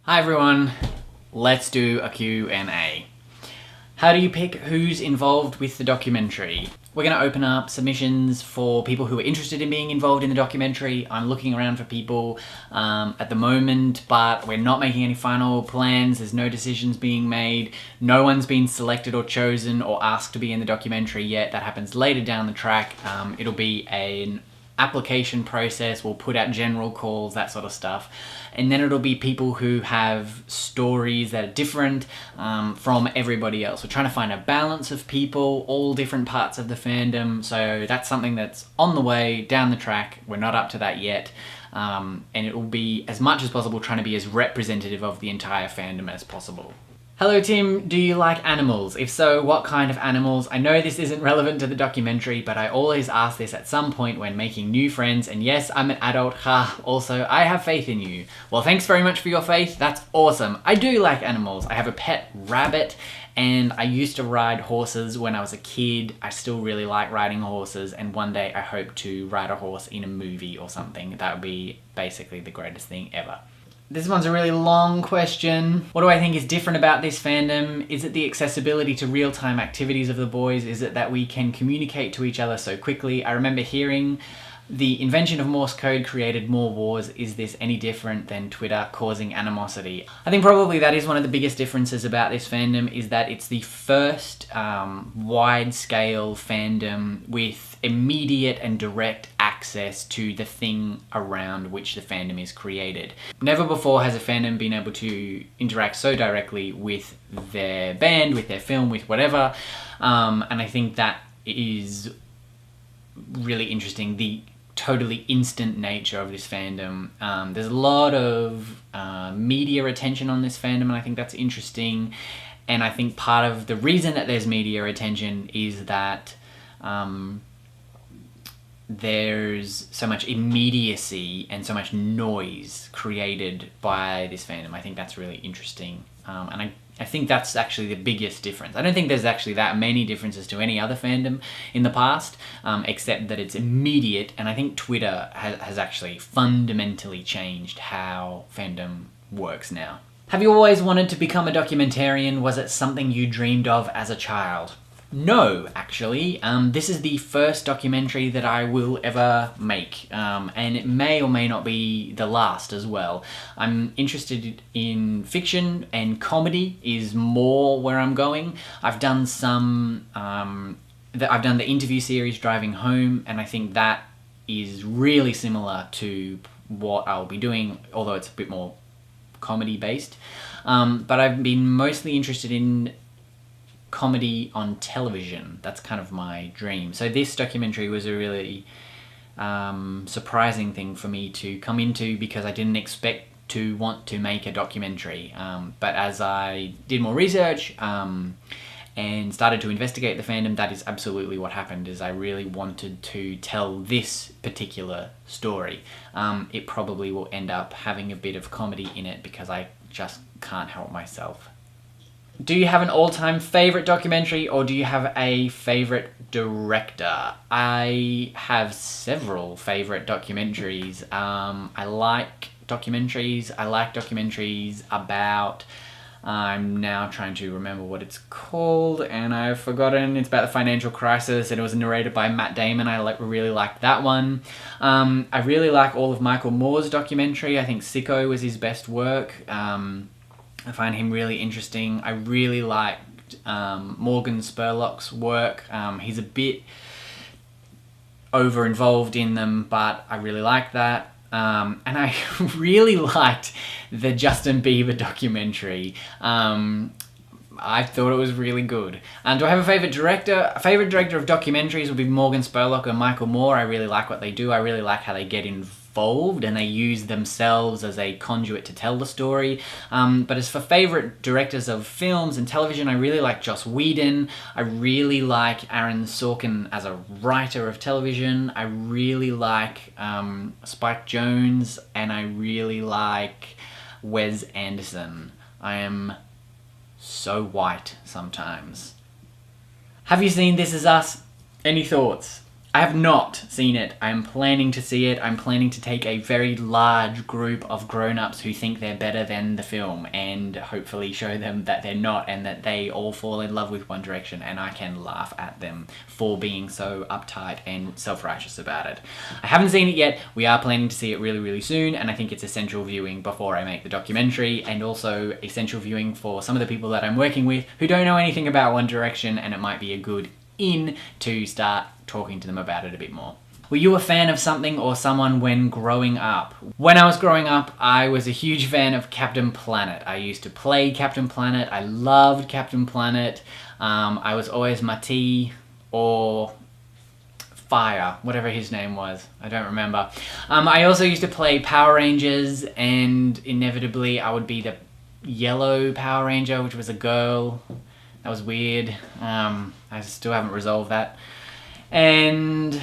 Hi everyone, let's do a Q&A. How do you pick who's involved with the documentary? We're going to open up submissions for people who are interested in being involved in the documentary. I'm looking around for people at the moment, but we're not making any final plans. There's no decisions being made. No one's been selected or chosen or asked to be in the documentary yet. That happens later down the track. It'll be an application process. We'll put out general calls, that sort of stuff. And then it'll be people who have stories that are different from everybody else. We're trying to find a balance of people, all different parts of the fandom. So that's something that's on the way down the track. We're not up to that yet. And it will be, as much as possible, trying to be as representative of the entire fandom as possible. Hello Tim, do you like animals? If so, what kind of animals? I know this isn't relevant to the documentary, but I always ask this at some point when making new friends, and yes, I'm an adult, also, I have faith in you. Well, thanks very much for your faith, that's awesome. I do like animals. I have a pet rabbit, and I used to ride horses when I was a kid. I still really like riding horses, and one day I hope to ride a horse in a movie or something. That would be basically the greatest thing ever. This one's a really long question. What do I think is different about this fandom? Is it the accessibility to real-time activities of the boys? Is it that we can communicate to each other so quickly? I remember hearing the invention of Morse code created more wars. Is this any different than Twitter causing animosity? I think probably that is one of the biggest differences about this fandom, is that it's the first wide-scale fandom with immediate and direct access to the thing around which the fandom is created. Never before has a fandom been able to interact so directly with their band, with their film, with whatever, and I think that is really interesting. The totally instant nature of this fandom. There's a lot of media attention on this fandom, and I think that's interesting. And I think part of the reason that there's media attention is that there's so much immediacy and so much noise created by this fandom. I think that's really interesting. And I think that's actually the biggest difference. I don't think there's actually that many differences to any other fandom in the past, except that it's immediate, and I think Twitter has actually fundamentally changed how fandom works now. Have you always wanted to become a documentarian? Was it something you dreamed of as a child? No, actually. This is the first documentary that I will ever make, and it may or may not be the last as well. I'm interested in fiction, and comedy is more where I'm going. I've done some, I've done the interview series Driving Home, and I think that is really similar to what I'll be doing, although it's a bit more comedy based. But I've been mostly interested in comedy on television. That's kind of my dream. So this documentary was a really surprising thing for me to come into, because I didn't expect to want to make a documentary. But as I did more research and started to investigate the fandom, that is absolutely what happened. Is I really wanted to tell this particular story. It probably will end up having a bit of comedy in it, because I just can't help myself. Do you have an all-time favourite documentary, or do you have a favourite director? I have several favourite documentaries. I like documentaries about... I'm now trying to remember what it's called, and I've forgotten. It's about the financial crisis, and it was narrated by Matt Damon. I really liked that one. I really like all of Michael Moore's documentary. I think Sicko was his best work. I find him really interesting. I really liked Morgan Spurlock's work. He's a bit over-involved in them, but I really like that. And I really liked the Justin Bieber documentary. I thought it was really good. Do I have a favourite director? A favourite director of documentaries would be Morgan Spurlock and Michael Moore. I really like what they do. I really like how they get involved and they use themselves as a conduit to tell the story. But as for favourite directors of films and television, I really like Joss Whedon. I really like Aaron Sorkin as a writer of television. I really like Spike Jonze, and I really like Wes Anderson. I am so white sometimes. Have you seen This Is Us? Any thoughts? I have not seen it. I'm planning to see it. I'm planning to take a very large group of grown-ups who think they're better than the film and hopefully show them that they're not and that they all fall in love with One Direction, and I can laugh at them for being so uptight and self-righteous about it. I haven't seen it yet. We are planning to see it really, really soon, and I think it's essential viewing before I make the documentary, and also essential viewing for some of the people that I'm working with who don't know anything about One Direction, and it might be a good in to start talking to them about it a bit more. Were you a fan of something or someone when growing up? When I was growing up, I was a huge fan of Captain Planet. I used to play Captain Planet. I loved Captain Planet. I was always Mati or Fire, whatever his name was. I don't remember. I also used to play Power Rangers, and inevitably I would be the yellow Power Ranger, which was a girl. That was weird. I still haven't resolved that. And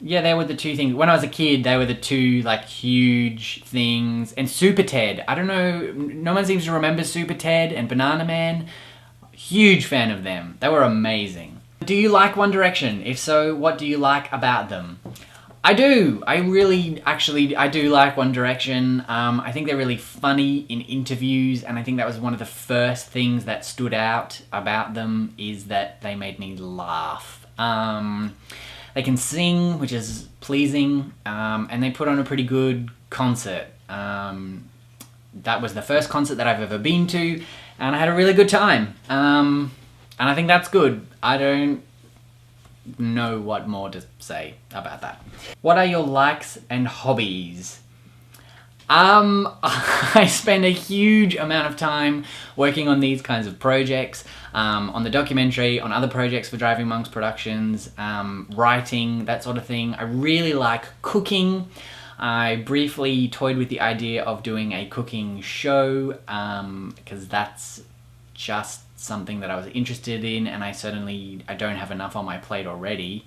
yeah, they were the two things. When I was a kid, they were the two like huge things. And Super Ted. I don't know, no one seems to remember Super Ted and Banana Man. Huge fan of them. They were amazing. Do you like One Direction? If so, what do you like about them? I do. I do like One Direction. I think they're really funny in interviews, and I think that was one of the first things that stood out about them, is that they made me laugh. They can sing, which is pleasing, and they put on a pretty good concert. That was the first concert that I've ever been to, and I had a really good time. And I think that's good. I don't know what more to say about that. What are your likes and hobbies? I spend a huge amount of time working on these kinds of projects, on the documentary, on other projects for Driving Monks Productions, writing, that sort of thing. I really like cooking. I briefly toyed with the idea of doing a cooking show, because that's just something that I was interested in, and I don't have enough on my plate already.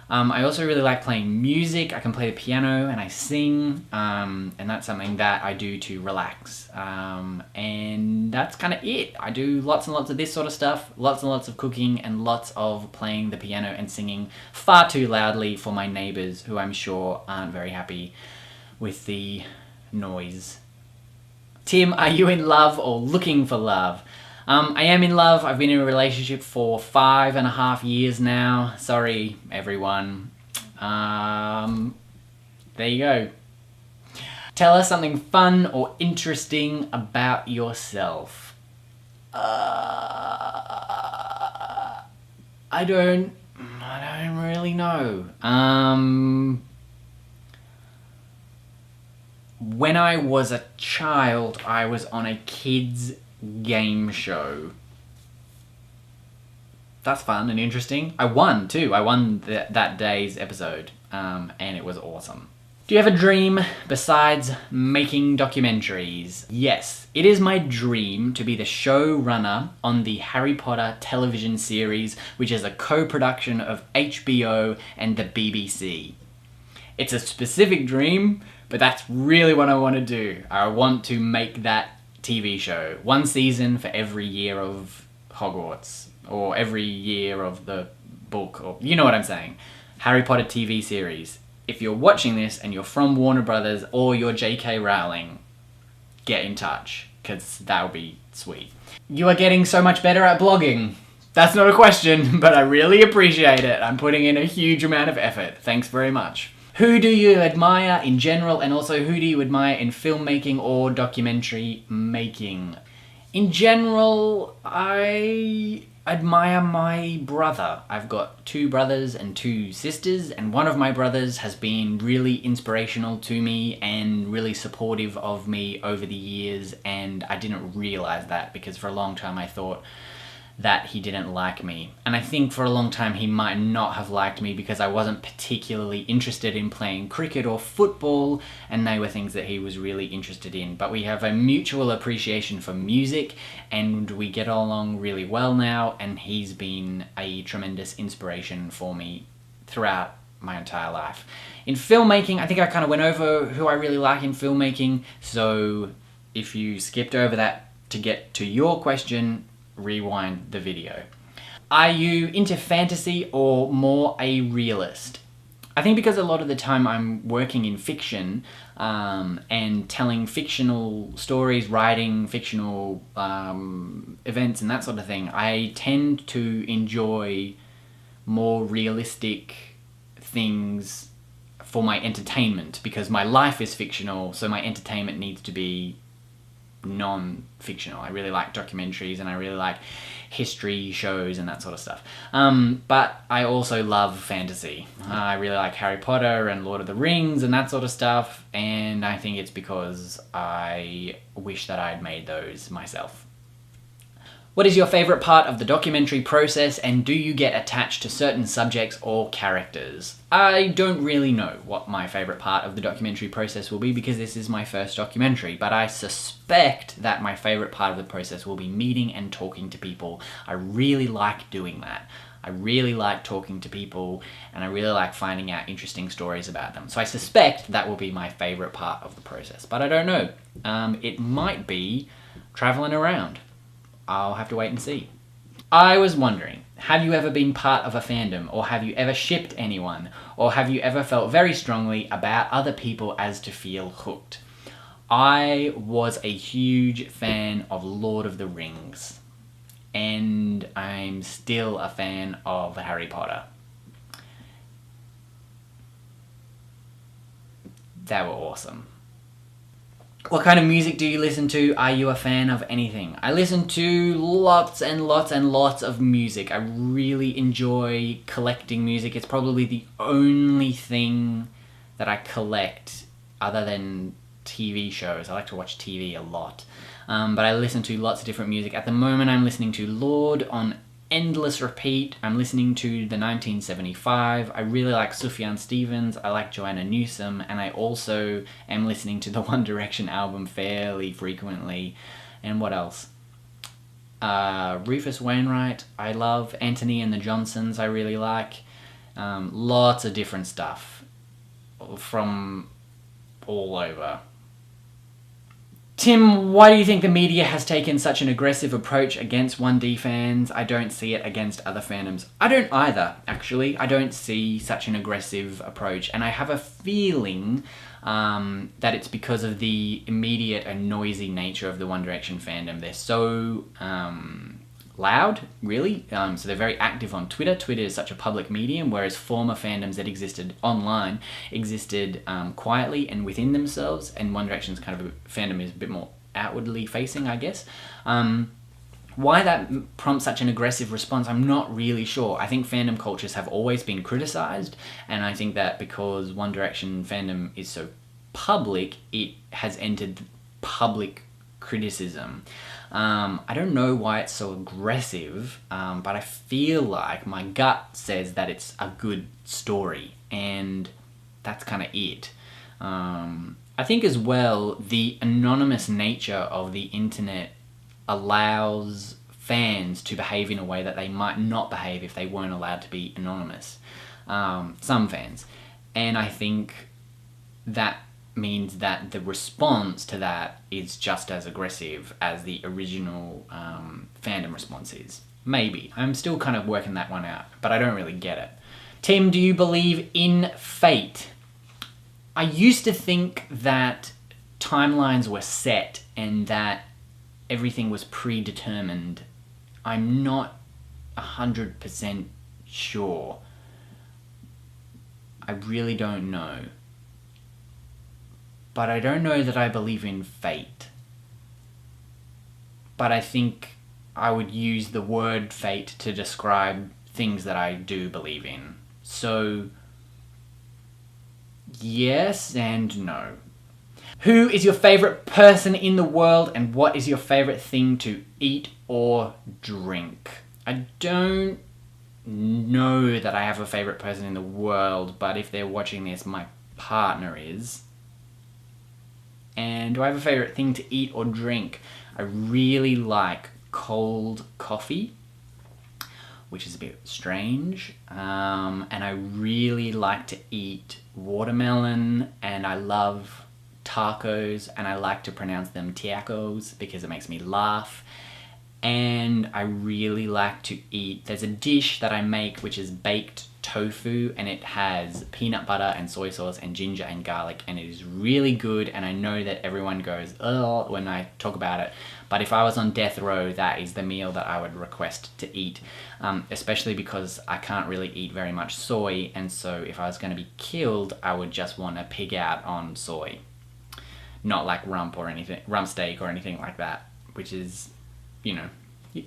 I also really like playing music. I can play the piano and I sing, and that's something that I do to relax. And that's kind of it. I do lots and lots of this sort of stuff, lots and lots of cooking, and lots of playing the piano and singing far too loudly for my neighbours, who I'm sure aren't very happy with the noise. Tim, are you in love or looking for love? I am in love. I've been in a relationship for 5.5 years now. Sorry, everyone. There you go. Tell us something fun or interesting about yourself. I don't really know. When I was a child, I was on a kids' game show. That's fun and interesting. I won too. I won that day's episode, and it was awesome. Do you have a dream besides making documentaries? Yes, it is my dream to be the showrunner on the Harry Potter television series, which is a co-production of HBO and the BBC. It's a specific dream, but that's really what I want to do. I want to make that TV show. 1 season for every year of Hogwarts, or every year of the book, or you know what I'm saying. Harry Potter TV series. If you're watching this and you're from Warner Brothers or you're J.K. Rowling, get in touch, because that would be sweet. You are getting so much better at blogging. That's not a question, but I really appreciate it. I'm putting in a huge amount of effort. Thanks very much. Who do you admire in general, and also who do you admire in filmmaking or documentary making? In general, I admire my brother. I've got 2 brothers and 2 sisters, and one of my brothers has been really inspirational to me and really supportive of me over the years, and I didn't realize that, because for a long time I thought that he didn't like me. And I think for a long time he might not have liked me because I wasn't particularly interested in playing cricket or football, and they were things that he was really interested in. But we have a mutual appreciation for music, and we get along really well now, and he's been a tremendous inspiration for me throughout my entire life. In filmmaking, I think I kind of went over who I really like in filmmaking, so if you skipped over that to get to your question, rewind the video. Are you into fantasy or more a realist? I think because a lot of the time I'm working in fiction and telling fictional stories, writing fictional events and that sort of thing, I tend to enjoy more realistic things for my entertainment, because my life is fictional, so my entertainment needs to be non-fictional. I really like documentaries and I really like history shows and that sort of stuff. But I also love fantasy. I really like Harry Potter and Lord of the Rings and that sort of stuff, and I think it's because I wish that I'd made those myself. What is your favourite part of the documentary process, and do you get attached to certain subjects or characters? I don't really know what my favourite part of the documentary process will be, because this is my first documentary, but I suspect that my favourite part of the process will be meeting and talking to people. I really like doing that. I really like talking to people, and I really like finding out interesting stories about them. So I suspect that will be my favourite part of the process, but I don't know. It might be travelling around. I'll have to wait and see. I was wondering, have you ever been part of a fandom, or have you ever shipped anyone, or have you ever felt very strongly about other people as to feel hooked? I was a huge fan of Lord of the Rings, and I'm still a fan of Harry Potter. They were awesome. What kind of music do you listen to? Are you a fan of anything? I listen to lots and lots and lots of music. I really enjoy collecting music. It's probably the only thing that I collect other than TV shows. I like to watch TV a lot. But I listen to lots of different music. At the moment I'm listening to Lorde on endless repeat. I'm listening to the 1975. I really like Sufjan Stevens. I like Joanna Newsom, and I also am listening to the One Direction album fairly frequently. And what else? Rufus Wainwright. I love Anthony and the Johnsons. I really like. Lots of different stuff from all over. Tim, why do you think the media has taken such an aggressive approach against 1D fans? I don't see it against other fandoms. I don't either, actually. I don't see such an aggressive approach, and I have a feeling that it's because of the immediate and noisy nature of the One Direction fandom. They're so loud, really. So they're very active on Twitter. Twitter is such a public medium, whereas former fandoms that existed online existed quietly and within themselves, and One Direction's kind of a fandom is a bit more outwardly facing, I guess. Why that prompts such an aggressive response, I'm not really sure. I think fandom cultures have always been criticised, and I think that because One Direction fandom is so public, it has entered public criticism. I don't know why it's so aggressive, but I feel like my gut says that it's a good story, and that's kind of it. I think as well, the anonymous nature of the internet allows fans to behave in a way that they might not behave if they weren't allowed to be anonymous. Some fans. And I think that means that the response to that is just as aggressive as the original fandom response is. Maybe. I'm still kind of working that one out, but I don't really get it. Tim, do you believe in fate? I used to think that timelines were set and that everything was predetermined. I'm not 100% sure. I really don't know. But I don't know that I believe in fate. But I think I would use the word fate to describe things that I do believe in. So, yes and no. Who is your favourite person in the world, and what is your favourite thing to eat or drink? I don't know that I have a favourite person in the world, but if they're watching this, my partner is. And do I have a favourite thing to eat or drink? I really like cold coffee, which is a bit strange. And I really like to eat watermelon, and I love tacos, and I like to pronounce them tacos because it makes me laugh. And I really like to eat, there's a dish that I make which is baked tofu, and it has peanut butter and soy sauce and ginger and garlic, and it is really good. And I know that everyone goes, ugh, when I talk about it, but if I was on death row, that is the meal that I would request to eat, especially because I can't really eat very much soy, and so if I was going to be killed, I would just want to pig out on soy, not like rump or anything, rump steak or anything like that, which is, you know,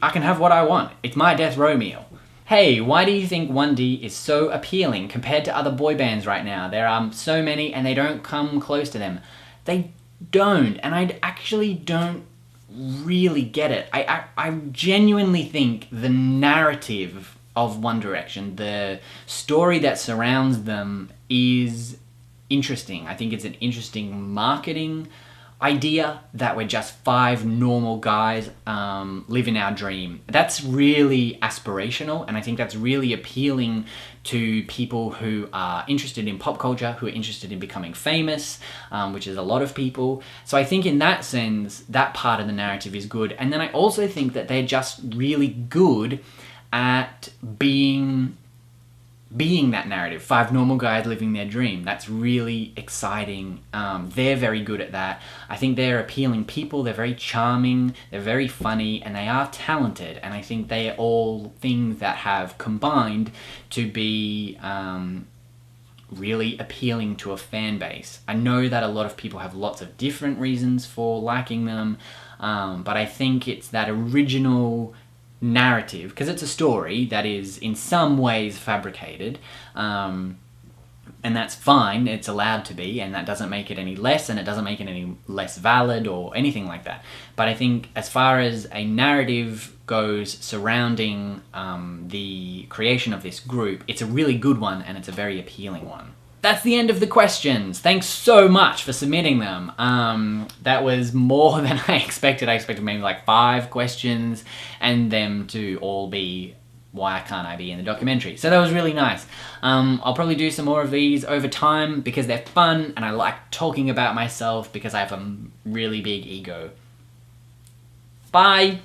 I can have what I want. It's my death row meal. Hey, why do you think 1D is so appealing compared to other boy bands right now? There are so many and they don't come close to them. They don't, and I actually don't really get it. I genuinely think the narrative of One Direction, the story that surrounds them, is interesting. I think it's an interesting marketing idea that we're just 5 normal guys living our dream. That's really aspirational, and I think that's really appealing to people who are interested in pop culture, who are interested in becoming famous, which is a lot of people. So I think in that sense, that part of the narrative is good. And then I also think that they're just really good at being that narrative. 5 normal guys living their dream. That's really exciting. They're very good at that. I think they're appealing people. They're very charming. They're very funny, and they are talented. And I think they are all things that have combined to be really appealing to a fan base. I know that a lot of people have lots of different reasons for liking them, but I think it's that original narrative, because it's a story that is in some ways fabricated, and that's fine, it's allowed to be, and that doesn't make it any less, and it doesn't make it any less valid or anything like that. But I think as far as a narrative goes surrounding the creation of this group, it's a really good one, and it's a very appealing one. That's the end of the questions. Thanks so much for submitting them. That was more than I expected. I expected maybe like 5 questions and them to all be, why can't I be in the documentary? So that was really nice. I'll probably do some more of these over time because they're fun and I like talking about myself because I have a really big ego. Bye!